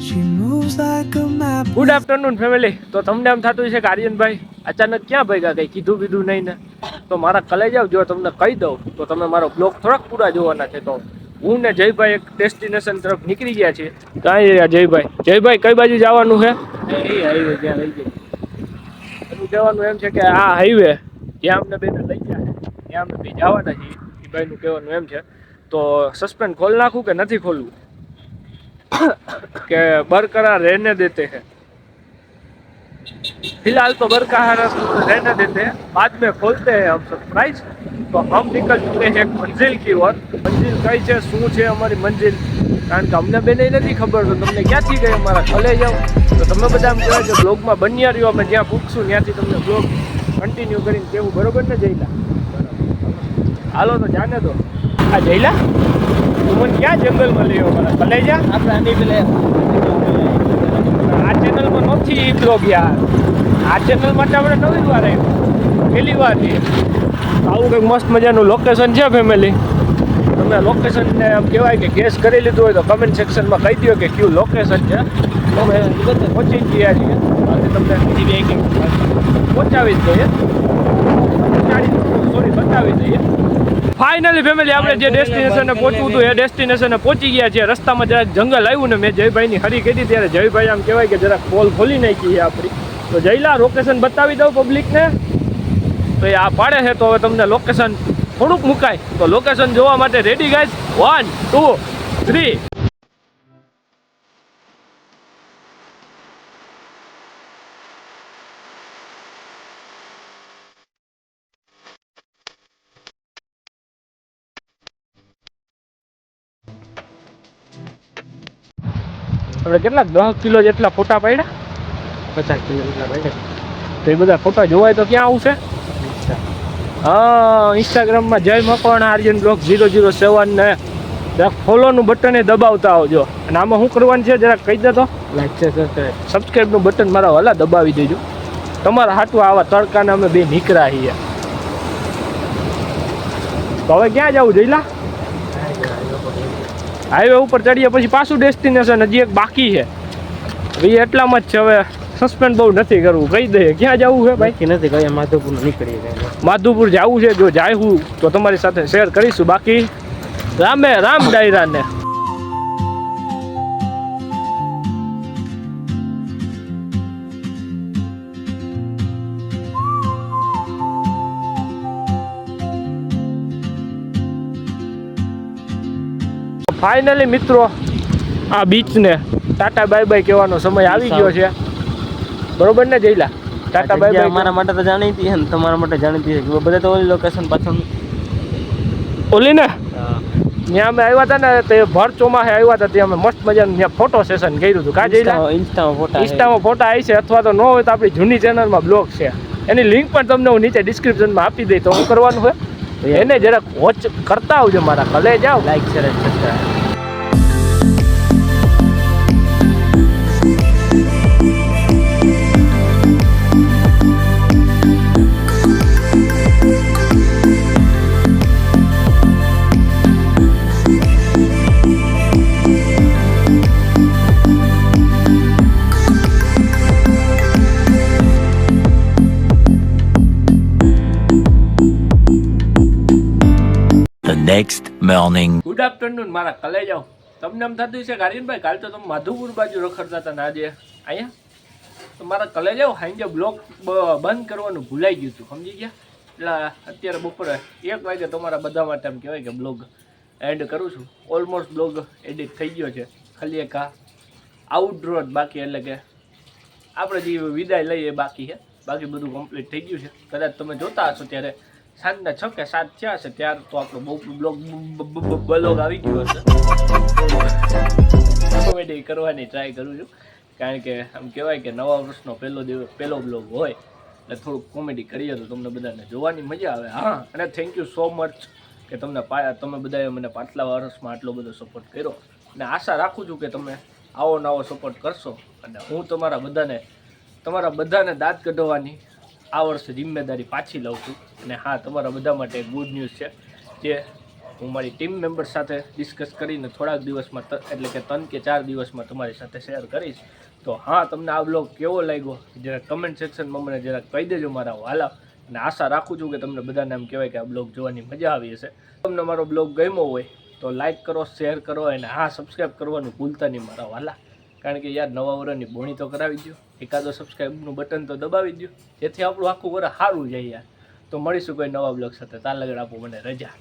Good afternoon family. તો તમને એમ થતું છે કે આર્યનભાઈ અચાનક ક્યાં ભેગા કંઈ કીધું બીધું નહીં ને, તો મારા કલેજ જાવ જો તમને કહી દઉં તો તમે મારો બ્લોગ થોડાક પૂરા જોવાના છે. તો હું ને જયભાઈ એક ડેસ્ટિનેશન તરફ નીકળી ગયા છીએ. કાંઈ રહ્યા જયભાઈ કઈ બાજુ જવાનું છે? હાઈવે જ્યાં લઈ જાય એનું કહેવાનું એમ છે કે આ હાઈવે જ્યાં અમને બેને લઈ ગયા છે ત્યાં અમે બી જવાના છીએ. એ ભાઈનું કહેવાનું એમ છે. તો સસ્પેન્ડ ખોલ નાખું કે નથી ખોલવું કે बरकरार रहने देते हैं? फिलहाल तो बरकरार रहने देते हैं, बाद में खोलते हैं हम सरप्राइज. तो हम निकल चुके हैं एक मंजिल की ओर. मंजिल कई છે, શું છે અમારી મંજિલ, કારણ કે અમને બેને નથી ખબર. તો તમને ક્યાંથી ગઈ અમારા ખલે જાવ તો તમે બધા એમ કહેવાય કે બ્લોગમાં બન્યા રહ્યો. અમે જ્યાં પૂછશું ત્યાંથી તમને બ્લોગ કન્ટિન્યુ કરીને કેવું, બરોબર ને જયલા? હાલો તો જાને તો આ જયલા તું મને ક્યાં જંગલમાં લઈ આવ્યો? મારા કલેજા આપણે આની પેલે આ ચેનલમાં નથી બ્લોગ યાર. આ ચેનલ માટે આપણે નવી વાર આવ્યું, પહેલી વાર છે. આવું કંઈક મસ્ત મજાનું લોકેશન છે ફેમિલી. તમે લોકેશનને એમ કહેવાય કે ગેસ કરી લીધું હોય તો કમેન્ટ સેક્શનમાં કહી દો કે કયું લોકેશન છે. તમે પહોંચી ગયા છીએ તમને પહોંચાવી જ દઈએ, સોરી બતાવી દઈએ. ફાઇનલી ફેમિલી આપણે જે ડેસ્ટિનેશને પહોંચવું હતું એ ડેસ્ટિનેશને પહોંચી ગયા છીએ. રસ્તામાં જરાક જંગલ આવ્યું ને મેં જયભાઈની હરી કરી ત્યારે જયભાઈ આમ કહેવાય કે જરાક પોલ ખોલી નાખી છે આપણી. તો જયલા લોકેશન બતાવી દઉં પબ્લિકને. તો એ આ પાડે છે તો હવે તમને લોકેશન થોડુંક મુકાય. તો લોકેશન જોવા માટે રેડી ગાઈઝ? 1 2 3. આપણે કેટલાક 10 કિલો જેટલા ફોટા પાડ્યા, 50 કિલો જેટલા પાડ્યા. તો એ બધા ફોટા જોવાય તો ક્યાં આવશે? હા, ઇન્સ્ટાગ્રામમાં જય મકવાણા આર્યન બ્લોગ 007 ને જરાક ફોલોનું બટન એ દબાવતા આવજો. અને આમાં શું કરવાનું છે જરાક કહી દે તો. લાઈક છે, સબસ્ક્રાઈબનું બટન મારા વાલા દબાવી દેજો. તમારા હાટું આવા તડકાને અમે બે નીકળ્યા છીએ. તો હવે ક્યાં જવું જયલા? હાઈવે ઉપર ચડીએ પછી પાછું ડેસ્ટિનેશન હજી એક બાકી છે. એ એટલામાં જ છે. હવે સસ્પેન્ડ બહુ નથી કરવું, કહી દઈએ. ક્યાં જવું છે બાકી નથી કહીએ. માધુપુર નીકળીએ. માધુપુર જવું છે. જો જાયું તો તમારી સાથે શેર કરીશું. બાકી રામે રામ ડાયરાને. ફાઇનલી મિત્રો આ બીચને ટાટા બાય બાય કહેવાનો સમય આવી ગયો છે, બરોબર ને જયલા? ટાટા બાય બાય અમારા માટે તો જાણીતી છે ને તમારા માટે જાણીતી છે કે બધા તો ઓલી લોકેશન પાછળ ઓલી ને ત્યાં અમે આવ્યા હતા ને તે ભર ચોમાસે આવ્યા હતા. ત્યાં અમે મસ્ત મજાનું ત્યાં ફોટો સેશન કર્યું હતું. કા જયલા? ઇન્સ્ટામાં ફોટા આવી છે, અથવા તો ન હોય તો આપણી જૂની ચેનલમાં બ્લોગ છે. એની લિંક પણ તમને હું નીચે ડિસ્ક્રિપ્શનમાં આપી દઈ. તો શું કરવાનું હોય એને જરાક વોચ કરતા આવજો. મારા કલે જાઓ, like share subscribe. Next morning. Good afternoon મારા કલે જાઓ. તમને એમ થતું છે કે આર્યનભાઈ કાલ તો તમે માધુપુર બાજુ રખડતા હતા ને આજે અહીંયા. તો મારા કલે જાઓ સાંજે બ્લોગ બંધ કરવાનું ભૂલાઈ ગયું હતું, સમજી ગયા? એટલે અત્યારે બપોરે 1 વાગે તમારા બધા માટે એમ કહેવાય કે બ્લોગ એડ કરું છું. ઓલમોસ્ટ બ્લોગ એડિટ થઈ ગયો છે. ખાલી એક આ આઉટડોર જ બાકી, એટલે કે આપણે જે વિદાય લઈએ બાકી છે. બાકી બધું કમ્પ્લીટ થઈ ગયું છે. કદાચ તમે જોતા હશો ત્યારે સાંજના 6 કે 7 થયા હશે ત્યાર તો આપણો બહુ બ્લોગ આવી ગયો હશે. કોમેડી કરવાની ટ્રાય કરું છું, કારણ કે આમ કહેવાય કે નવા વર્ષનો પહેલો બ્લોગ હોય એટલે થોડુંક કોમેડી કરીએ તો તમને બધાને જોવાની મજા આવે. હા, અને થેન્ક યુ સો મચ કે તમે બધાએ મને પાછલા વર્ષમાં આટલો બધો સપોર્ટ કર્યો. અને આશા રાખું છું કે તમે આવો નવો સપોર્ટ કરશો. અને હું તમારા બધાને દાંત કઢાવવાની આ વર્ષે જિમ્મેદારી પાછી લઉં છું. અને હા, તમારા બધા માટે ગુડ ન્યૂઝ છે જે હું મારી ટીમ મેમ્બર સાથે ડિસ્કસ કરીને થોડાક દિવસમાં એટલે કે 3 કે 4 દિવસમાં તમારી સાથે શેર કરીશ. તો હા, તમને આ બ્લોગ કેવો લાગ્યો જરા કમેન્ટ સેક્શનમાં મને જરા કહી દેજો મારા વાલા. અને આશા રાખું છું કે તમને બધાને એમ કહેવાય કે આ બ્લોગ જોવાની મજા આવી હશે. તમને મારો બ્લોગ ગમ્યો હોય તો લાઇક કરો, શેર કરો અને હા, સબસ્ક્રાઈબ કરવાનું ભૂલતા નહીં મારા વાલા. કારણ કે યાર, નવા વરસની બોણી તો કરાવી દો, એકાદો સબસ્ક્રાઈબનું બટન તો દબાવી દો, જેથી આપણું આખું વરસ સારું જાય યાર. તો મળીશું કોઈ નવા બ્લોગ સાથે. તાર લગડ આપો મને રજા.